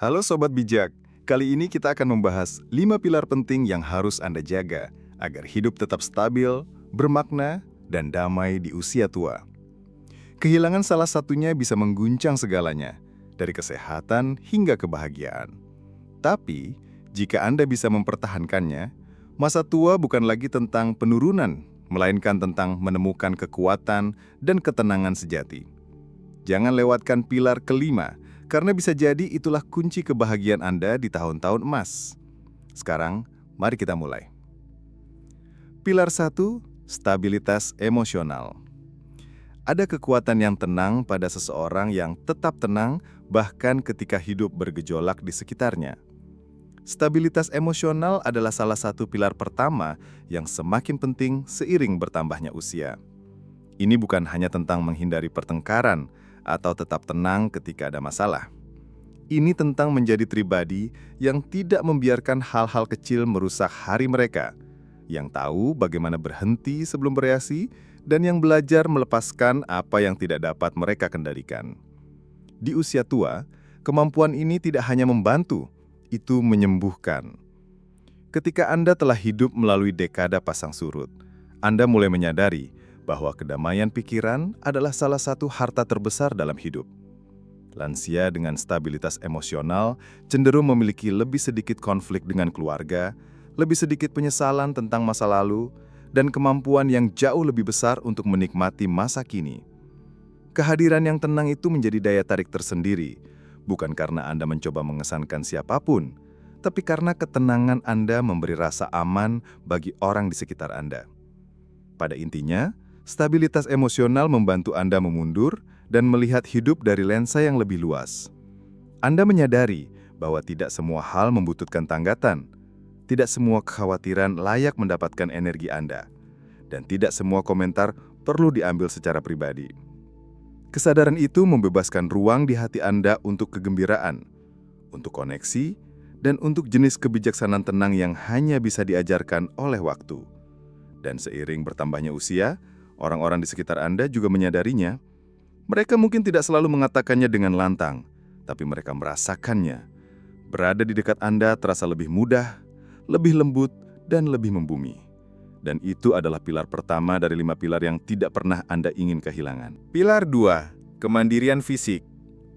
Halo Sobat Bijak, kali ini kita akan membahas 5 pilar penting yang harus Anda jaga agar hidup tetap stabil, bermakna, dan damai di usia tua. Kehilangan salah satunya bisa mengguncang segalanya, dari kesehatan hingga kebahagiaan. Tapi, jika Anda bisa mempertahankannya, masa tua bukan lagi tentang penurunan, melainkan tentang menemukan kekuatan dan ketenangan sejati. Jangan lewatkan pilar kelima, karena bisa jadi itulah kunci kebahagiaan Anda di tahun-tahun emas. Sekarang, mari kita mulai. Pilar 1, stabilitas emosional. Ada kekuatan yang tenang pada seseorang yang tetap tenang bahkan ketika hidup bergejolak di sekitarnya. Stabilitas emosional adalah salah satu pilar pertama yang semakin penting seiring bertambahnya usia. Ini bukan hanya tentang menghindari pertengkaran atau tetap tenang ketika ada masalah. Ini tentang menjadi pribadi yang tidak membiarkan hal-hal kecil merusak hari mereka, yang tahu bagaimana berhenti sebelum bereaksi, dan yang belajar melepaskan apa yang tidak dapat mereka kendalikan. Di usia tua, kemampuan ini tidak hanya membantu, itu menyembuhkan. Ketika Anda telah hidup melalui dekada pasang surut, Anda mulai menyadari bahwa kedamaian pikiran adalah salah satu harta terbesar dalam hidup. Lansia dengan stabilitas emosional cenderung memiliki lebih sedikit konflik dengan keluarga, lebih sedikit penyesalan tentang masa lalu, dan kemampuan yang jauh lebih besar untuk menikmati masa kini. Kehadiran yang tenang itu menjadi daya tarik tersendiri, bukan karena Anda mencoba mengesankan siapapun, tapi karena ketenangan Anda memberi rasa aman bagi orang di sekitar Anda. Pada intinya, stabilitas emosional membantu Anda memundur dan melihat hidup dari lensa yang lebih luas. Anda menyadari bahwa tidak semua hal membutuhkan tanggapan, tidak semua kekhawatiran layak mendapatkan energi Anda, dan tidak semua komentar perlu diambil secara pribadi. Kesadaran itu membebaskan ruang di hati Anda untuk kegembiraan, untuk koneksi, dan untuk jenis kebijaksanaan tenang yang hanya bisa diajarkan oleh waktu. Dan seiring bertambahnya usia, orang-orang di sekitar Anda juga menyadarinya. Mereka mungkin tidak selalu mengatakannya dengan lantang, tapi mereka merasakannya. Berada di dekat Anda terasa lebih mudah, lebih lembut, dan lebih membumi. Dan itu adalah pilar pertama dari 5 pilar yang tidak pernah Anda ingin kehilangan. Pilar 2, kemandirian fisik.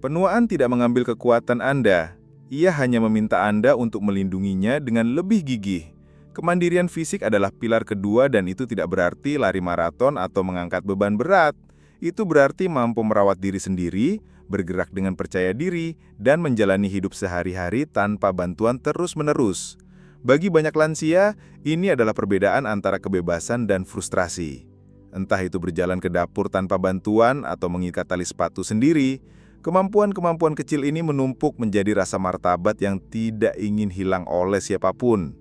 Penuaan tidak mengambil kekuatan Anda. Ia hanya meminta Anda untuk melindunginya dengan lebih gigih. Kemandirian fisik adalah pilar kedua dan itu tidak berarti lari maraton atau mengangkat beban berat. Itu berarti mampu merawat diri sendiri, bergerak dengan percaya diri, dan menjalani hidup sehari-hari tanpa bantuan terus-menerus. Bagi banyak lansia, ini adalah perbedaan antara kebebasan dan frustrasi. Entah itu berjalan ke dapur tanpa bantuan atau mengikat tali sepatu sendiri, kemampuan-kemampuan kecil ini menumpuk menjadi rasa martabat yang tidak ingin hilang oleh siapapun.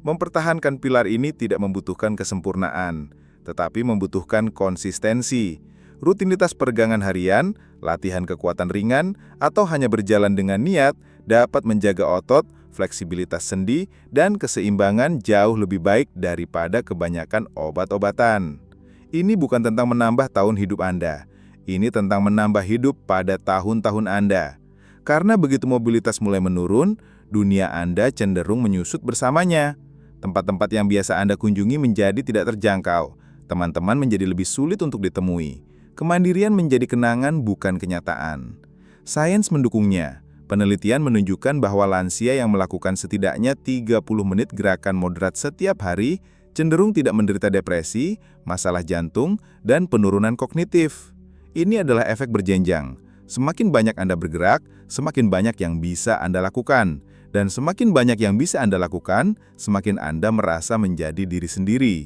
Mempertahankan pilar ini tidak membutuhkan kesempurnaan, tetapi membutuhkan konsistensi. Rutinitas peregangan harian, latihan kekuatan ringan, atau hanya berjalan dengan niat dapat menjaga otot, fleksibilitas sendi, dan keseimbangan jauh lebih baik daripada kebanyakan obat-obatan. Ini bukan tentang menambah tahun hidup Anda. Ini tentang menambah hidup pada tahun-tahun Anda. Karena begitu mobilitas mulai menurun, dunia Anda cenderung menyusut bersamanya. Tempat-tempat yang biasa Anda kunjungi menjadi tidak terjangkau. Teman-teman menjadi lebih sulit untuk ditemui. Kemandirian menjadi kenangan bukan kenyataan. Sains mendukungnya. Penelitian menunjukkan bahwa lansia yang melakukan setidaknya 30 menit gerakan moderat setiap hari cenderung tidak menderita depresi, masalah jantung, dan penurunan kognitif. Ini adalah efek berjenjang. Semakin banyak Anda bergerak, semakin banyak yang bisa Anda lakukan. Dan semakin banyak yang bisa Anda lakukan, semakin Anda merasa menjadi diri sendiri.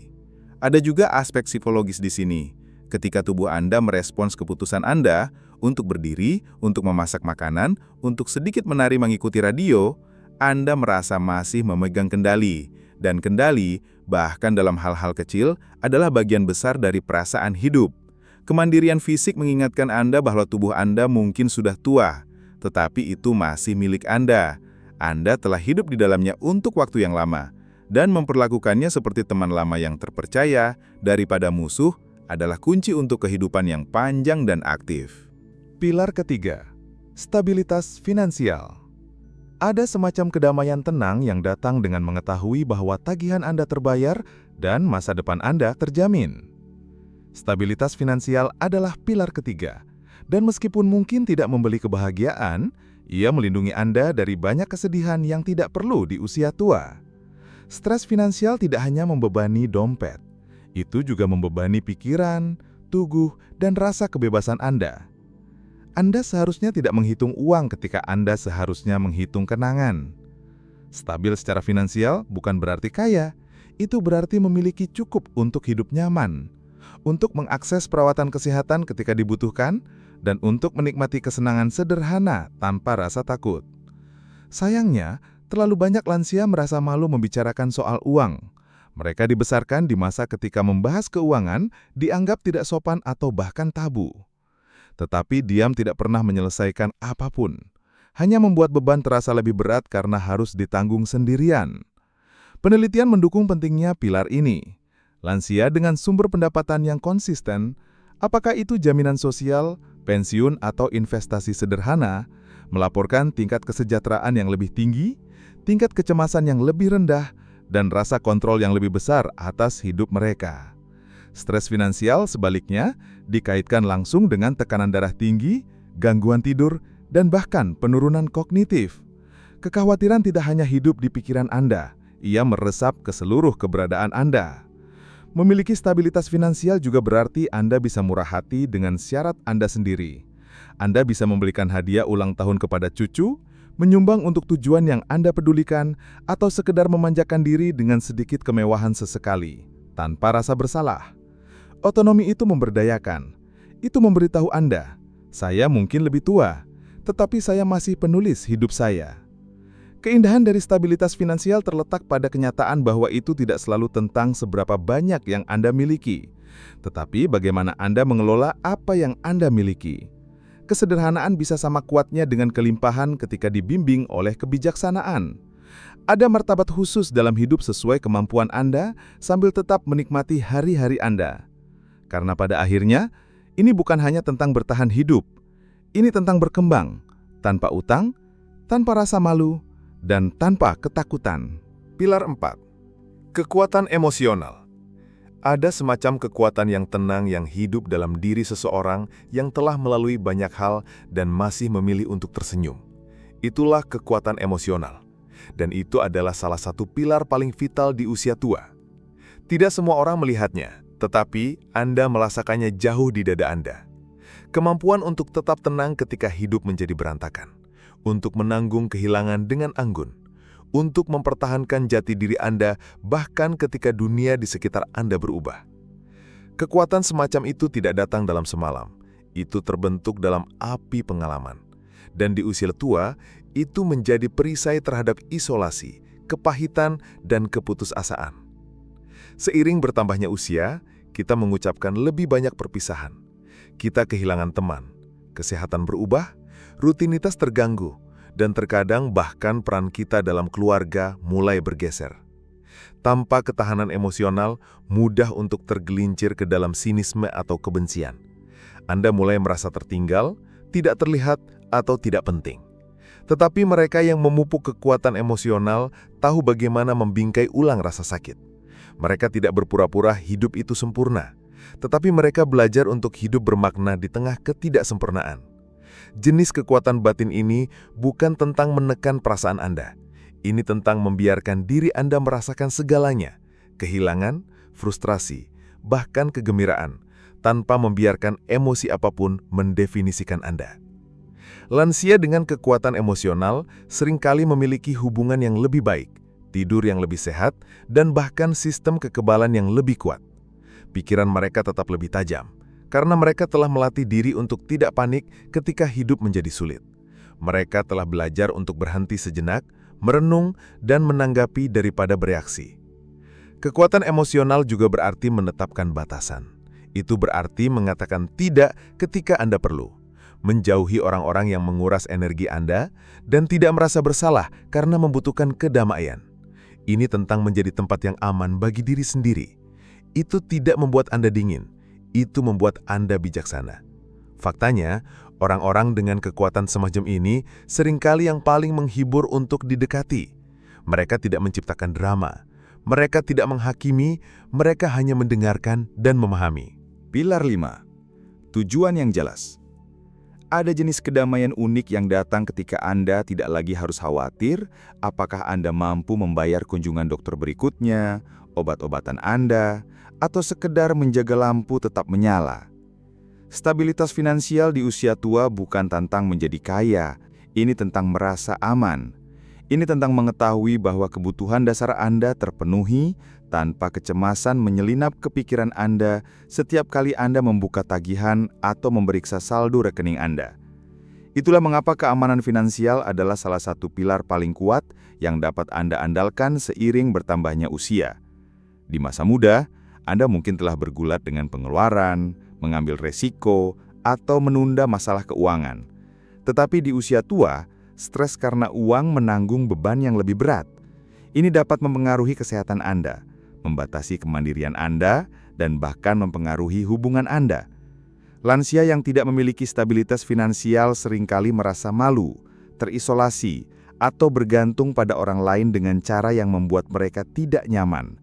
Ada juga aspek psikologis di sini. Ketika tubuh Anda merespons keputusan Anda untuk berdiri, untuk memasak makanan, untuk sedikit menari mengikuti radio, Anda merasa masih memegang kendali. Dan kendali, bahkan dalam hal-hal kecil, adalah bagian besar dari perasaan hidup. Kemandirian fisik mengingatkan Anda bahwa tubuh Anda mungkin sudah tua, tetapi itu masih milik Anda. Anda telah hidup di dalamnya untuk waktu yang lama, dan memperlakukannya seperti teman lama yang terpercaya daripada musuh adalah kunci untuk kehidupan yang panjang dan aktif. Pilar ketiga, stabilitas finansial. Ada semacam kedamaian tenang yang datang dengan mengetahui bahwa tagihan Anda terbayar dan masa depan Anda terjamin. Stabilitas finansial adalah pilar ketiga, dan meskipun mungkin tidak membeli kebahagiaan, ia melindungi Anda dari banyak kesedihan yang tidak perlu di usia tua. Stres finansial tidak hanya membebani dompet, itu juga membebani pikiran, tubuh, dan rasa kebebasan Anda. Anda seharusnya tidak menghitung uang ketika Anda seharusnya menghitung kenangan. Stabil secara finansial bukan berarti kaya, itu berarti memiliki cukup untuk hidup nyaman, untuk mengakses perawatan kesehatan ketika dibutuhkan, dan untuk menikmati kesenangan sederhana tanpa rasa takut. Sayangnya, terlalu banyak lansia merasa malu membicarakan soal uang. Mereka dibesarkan di masa ketika membahas keuangan dianggap tidak sopan atau bahkan tabu. Tetapi diam tidak pernah menyelesaikan apapun. Hanya membuat beban terasa lebih berat karena harus ditanggung sendirian. Penelitian mendukung pentingnya pilar ini. Lansia dengan sumber pendapatan yang konsisten, apakah itu jaminan sosial, pensiun, atau investasi sederhana, melaporkan tingkat kesejahteraan yang lebih tinggi, tingkat kecemasan yang lebih rendah, dan rasa kontrol yang lebih besar atas hidup mereka. Stres finansial sebaliknya dikaitkan langsung dengan tekanan darah tinggi, gangguan tidur, dan bahkan penurunan kognitif. Kekhawatiran tidak hanya hidup di pikiran Anda, ia meresap ke seluruh keberadaan Anda. Memiliki stabilitas finansial juga berarti Anda bisa murah hati dengan syarat Anda sendiri. Anda bisa membelikan hadiah ulang tahun kepada cucu, menyumbang untuk tujuan yang Anda pedulikan, atau sekedar memanjakan diri dengan sedikit kemewahan sesekali, tanpa rasa bersalah. Otonomi itu memberdayakan. Itu memberitahu Anda, saya mungkin lebih tua, tetapi saya masih penulis hidup saya. Keindahan dari stabilitas finansial terletak pada kenyataan bahwa itu tidak selalu tentang seberapa banyak yang Anda miliki, tetapi bagaimana Anda mengelola apa yang Anda miliki. Kesederhanaan bisa sama kuatnya dengan kelimpahan ketika dibimbing oleh kebijaksanaan. Ada martabat khusus dalam hidup sesuai kemampuan Anda sambil tetap menikmati hari-hari Anda. Karena pada akhirnya, ini bukan hanya tentang bertahan hidup. Ini tentang berkembang, tanpa utang, tanpa rasa malu, dan tanpa ketakutan. Pilar 4. Kekuatan emosional. Ada semacam kekuatan yang tenang yang hidup dalam diri seseorang yang telah melalui banyak hal dan masih memilih untuk tersenyum. Itulah kekuatan emosional. Dan itu adalah salah satu pilar paling vital di usia tua. Tidak semua orang melihatnya, tetapi Anda merasakannya jauh di dada Anda. Kemampuan untuk tetap tenang ketika hidup menjadi berantakan, untuk menanggung kehilangan dengan anggun, untuk mempertahankan jati diri Anda bahkan ketika dunia di sekitar Anda berubah. Kekuatan semacam itu tidak datang dalam semalam, itu terbentuk dalam api pengalaman. Dan di usia tua, itu menjadi perisai terhadap isolasi, kepahitan, dan keputusasaan. Seiring bertambahnya usia, kita mengucapkan lebih banyak perpisahan. Kita kehilangan teman, kesehatan berubah, rutinitas terganggu, dan terkadang bahkan peran kita dalam keluarga mulai bergeser. Tanpa ketahanan emosional, mudah untuk tergelincir ke dalam sinisme atau kebencian. Anda mulai merasa tertinggal, tidak terlihat, atau tidak penting. Tetapi mereka yang memupuk kekuatan emosional tahu bagaimana membingkai ulang rasa sakit. Mereka tidak berpura-pura hidup itu sempurna, tetapi mereka belajar untuk hidup bermakna di tengah ketidaksempurnaan. Jenis kekuatan batin ini bukan tentang menekan perasaan Anda. Ini tentang membiarkan diri Anda merasakan segalanya, kehilangan, frustrasi, bahkan kegembiraan, tanpa membiarkan emosi apapun mendefinisikan Anda. Lansia dengan kekuatan emosional seringkali memiliki hubungan yang lebih baik, tidur yang lebih sehat, dan bahkan sistem kekebalan yang lebih kuat. Pikiran mereka tetap lebih tajam, karena mereka telah melatih diri untuk tidak panik ketika hidup menjadi sulit. Mereka telah belajar untuk berhenti sejenak, merenung, dan menanggapi daripada bereaksi. Kekuatan emosional juga berarti menetapkan batasan. Itu berarti mengatakan tidak ketika Anda perlu, menjauhi orang-orang yang menguras energi Anda, dan tidak merasa bersalah karena membutuhkan kedamaian. Ini tentang menjadi tempat yang aman bagi diri sendiri. Itu tidak membuat Anda dingin, itu membuat Anda bijaksana. Faktanya, Orang-orang dengan kekuatan semacam ini seringkali yang paling menghibur untuk didekati. Mereka tidak menciptakan drama. Mereka tidak menghakimi, mereka hanya mendengarkan dan memahami. Pilar 5. Tujuan yang jelas. Ada jenis kedamaian unik yang datang ketika Anda tidak lagi harus khawatir apakah Anda mampu membayar kunjungan dokter berikutnya, obat-obatan Anda, atau sekedar menjaga lampu tetap menyala. Stabilitas finansial di usia tua bukan tentang menjadi kaya, ini tentang merasa aman. Ini tentang mengetahui bahwa kebutuhan dasar Anda terpenuhi tanpa kecemasan menyelinap ke pikiran Anda setiap kali Anda membuka tagihan atau memeriksa saldo rekening Anda. Itulah mengapa keamanan finansial adalah salah satu pilar paling kuat yang dapat Anda andalkan seiring bertambahnya usia. Di masa muda, Anda mungkin telah bergulat dengan pengeluaran, mengambil resiko, atau menunda masalah keuangan. Tetapi di usia tua, stres karena uang menanggung beban yang lebih berat. Ini dapat mempengaruhi kesehatan Anda, membatasi kemandirian Anda, dan bahkan mempengaruhi hubungan Anda. Lansia yang tidak memiliki stabilitas finansial seringkali merasa malu, terisolasi, atau bergantung pada orang lain dengan cara yang membuat mereka tidak nyaman.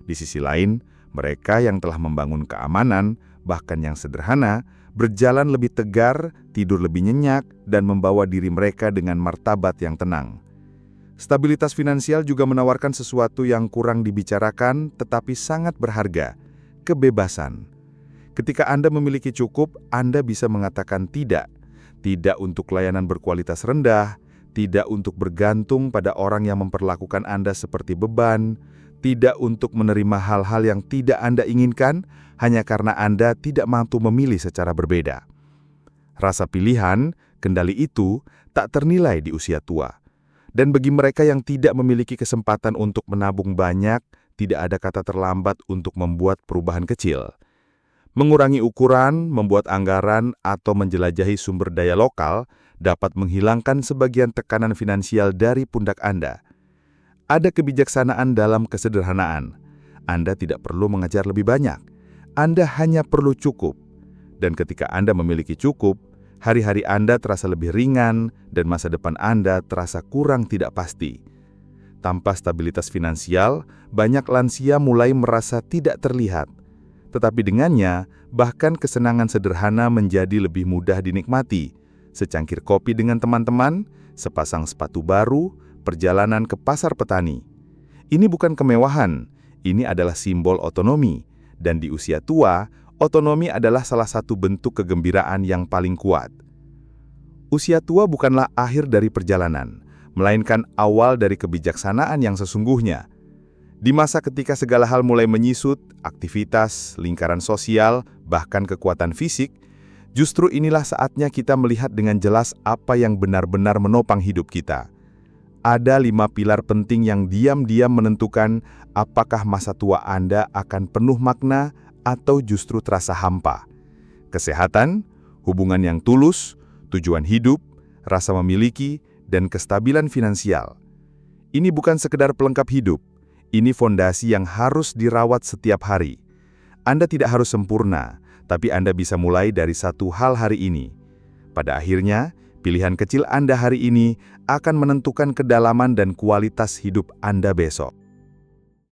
Di sisi lain, mereka yang telah membangun keamanan, bahkan yang sederhana, berjalan lebih tegar, tidur lebih nyenyak, dan membawa diri mereka dengan martabat yang tenang. Stabilitas finansial juga menawarkan sesuatu yang kurang dibicarakan tetapi sangat berharga, kebebasan. Ketika Anda memiliki cukup, Anda bisa mengatakan tidak. Tidak untuk layanan berkualitas rendah, tidak untuk bergantung pada orang yang memperlakukan Anda seperti beban, tidak untuk menerima hal-hal yang tidak Anda inginkan, hanya karena Anda tidak mampu memilih secara berbeda. Rasa pilihan, kendali itu, tak ternilai di usia tua. Dan bagi mereka yang tidak memiliki kesempatan untuk menabung banyak, tidak ada kata terlambat untuk membuat perubahan kecil. Mengurangi ukuran, membuat anggaran, atau menjelajahi sumber daya lokal dapat menghilangkan sebagian tekanan finansial dari pundak Anda. Ada kebijaksanaan dalam kesederhanaan. Anda tidak perlu mengejar lebih banyak. Anda hanya perlu cukup. Dan ketika Anda memiliki cukup, hari-hari Anda terasa lebih ringan dan masa depan Anda terasa kurang tidak pasti. Tanpa stabilitas finansial, banyak lansia mulai merasa tidak terlihat. Tetapi dengannya, bahkan kesenangan sederhana menjadi lebih mudah dinikmati. Secangkir kopi dengan teman-teman, sepasang sepatu baru, perjalanan ke pasar petani. Ini bukan kemewahan, ini adalah simbol otonomi. Dan di usia tua, otonomi adalah salah satu bentuk kegembiraan yang paling kuat. Usia tua bukanlah akhir dari perjalanan, melainkan awal dari kebijaksanaan yang sesungguhnya. Di masa ketika segala hal mulai menyusut, aktivitas, lingkaran sosial, bahkan kekuatan fisik, justru inilah saatnya kita melihat dengan jelas apa yang benar-benar menopang hidup kita. Ada 5 pilar penting yang diam-diam menentukan apakah masa tua Anda akan penuh makna atau justru terasa hampa. Kesehatan, hubungan yang tulus, tujuan hidup, rasa memiliki, dan kestabilan finansial. Ini bukan sekedar pelengkap hidup, ini fondasi yang harus dirawat setiap hari. Anda tidak harus sempurna, tapi Anda bisa mulai dari satu hal hari ini. Pada akhirnya, pilihan kecil Anda hari ini akan menentukan kedalaman dan kualitas hidup Anda besok.